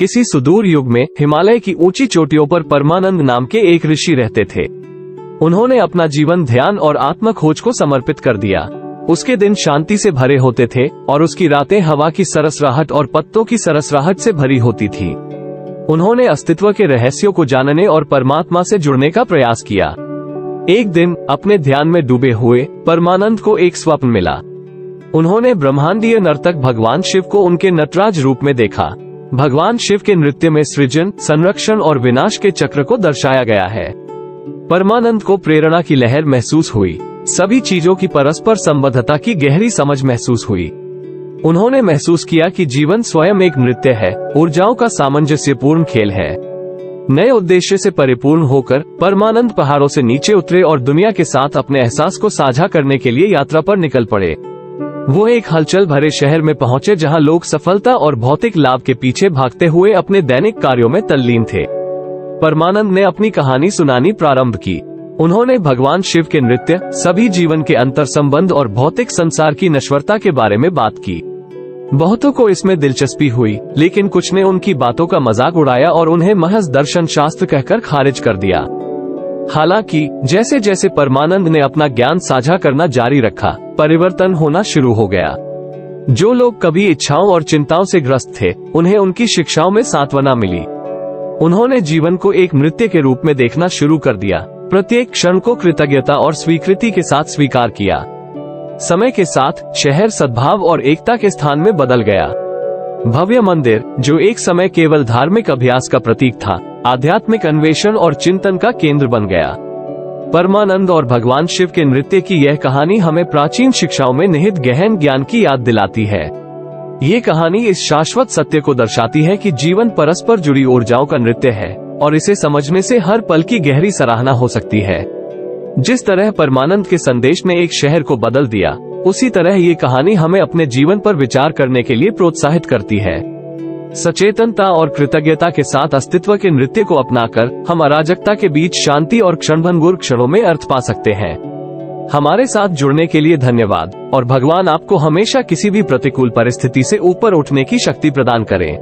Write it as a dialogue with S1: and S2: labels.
S1: किसी सुदूर युग में हिमालय की ऊंची चोटियों पर परमानंद नाम के एक ऋषि रहते थे। उन्होंने अपना जीवन ध्यान और आत्म खोज को समर्पित कर दिया। उसके दिन शांति से भरे होते थे और उसकी रातें हवा की सरसराहट और पत्तों की सरसराहट से भरी होती थी। उन्होंने अस्तित्व के रहस्यों को जानने और परमात्मा से जुड़ने का प्रयास किया। एक दिन अपने ध्यान में डूबे हुए परमानंद को एक स्वप्न मिला। उन्होंने ब्रह्मांडीय नर्तक भगवान शिव को उनके नटराज रूप में देखा। भगवान शिव के नृत्य में सृजन, संरक्षण और विनाश के चक्र को दर्शाया गया है। परमानंद को प्रेरणा की लहर महसूस हुई। सभी चीजों की परस्पर संबद्धता की गहरी समझ महसूस हुई। उन्होंने महसूस किया कि जीवन स्वयं एक नृत्य है, ऊर्जाओं का सामंजस्यपूर्ण खेल है। नए उद्देश्य से परिपूर्ण होकर परमानंद पहाड़ों से नीचे उतरे और दुनिया के साथ अपने एहसास को साझा करने के लिए यात्रा पर निकल पड़े। वो एक हलचल भरे शहर में पहुंचे जहां लोग सफलता और भौतिक लाभ के पीछे भागते हुए अपने दैनिक कार्यों में तल्लीन थे। परमानंद ने अपनी कहानी सुनानी प्रारंभ की। उन्होंने भगवान शिव के नृत्य, सभी जीवन के अंतर संबंध और भौतिक संसार की नश्वरता के बारे में बात की। बहुतों को इसमें दिलचस्पी हुई, लेकिन कुछ ने उनकी बातों का मजाक उड़ाया और उन्हें महज दर्शन शास्त्र कहकर खारिज कर दिया। हालांकि जैसे जैसे परमानंद ने अपना ज्ञान साझा करना जारी रखा, परिवर्तन होना शुरू हो गया। जो लोग कभी इच्छाओं और चिंताओं से ग्रस्त थे, उन्हें उनकी शिक्षाओं में सांत्वना मिली। उन्होंने जीवन को एक नृत्य के रूप में देखना शुरू कर दिया, प्रत्येक क्षण को कृतज्ञता और स्वीकृति के साथ स्वीकार किया। समय के साथ शहर सद्भाव और एकता के स्थान में बदल गया। भव्य मंदिर, जो एक समय केवल धार्मिक अभ्यास का प्रतीक था, आध्यात्मिक अन्वेषण और चिंतन का केंद्र बन गया। परमानंद और भगवान शिव के नृत्य की यह कहानी हमें प्राचीन शिक्षाओं में निहित गहन ज्ञान की याद दिलाती है। ये कहानी इस शाश्वत सत्य को दर्शाती है कि जीवन परस्पर जुड़ी ऊर्जाओं का नृत्य है और इसे समझने से हर पल की गहरी सराहना हो सकती है। जिस तरह परमानंद के संदेश ने एक शहर को बदल दिया, उसी तरह ये कहानी हमें अपने जीवन पर विचार करने के लिए प्रोत्साहित करती है। सचेतनता और कृतज्ञता के साथ अस्तित्व के नृत्य को अपनाकर हम अराजकता के बीच शांति और क्षणभंगुर क्षणों में अर्थ पा सकते हैं। हमारे साथ जुड़ने के लिए धन्यवाद और भगवान आपको हमेशा किसी भी प्रतिकूल परिस्थिति से ऊपर उठने की शक्ति प्रदान करें।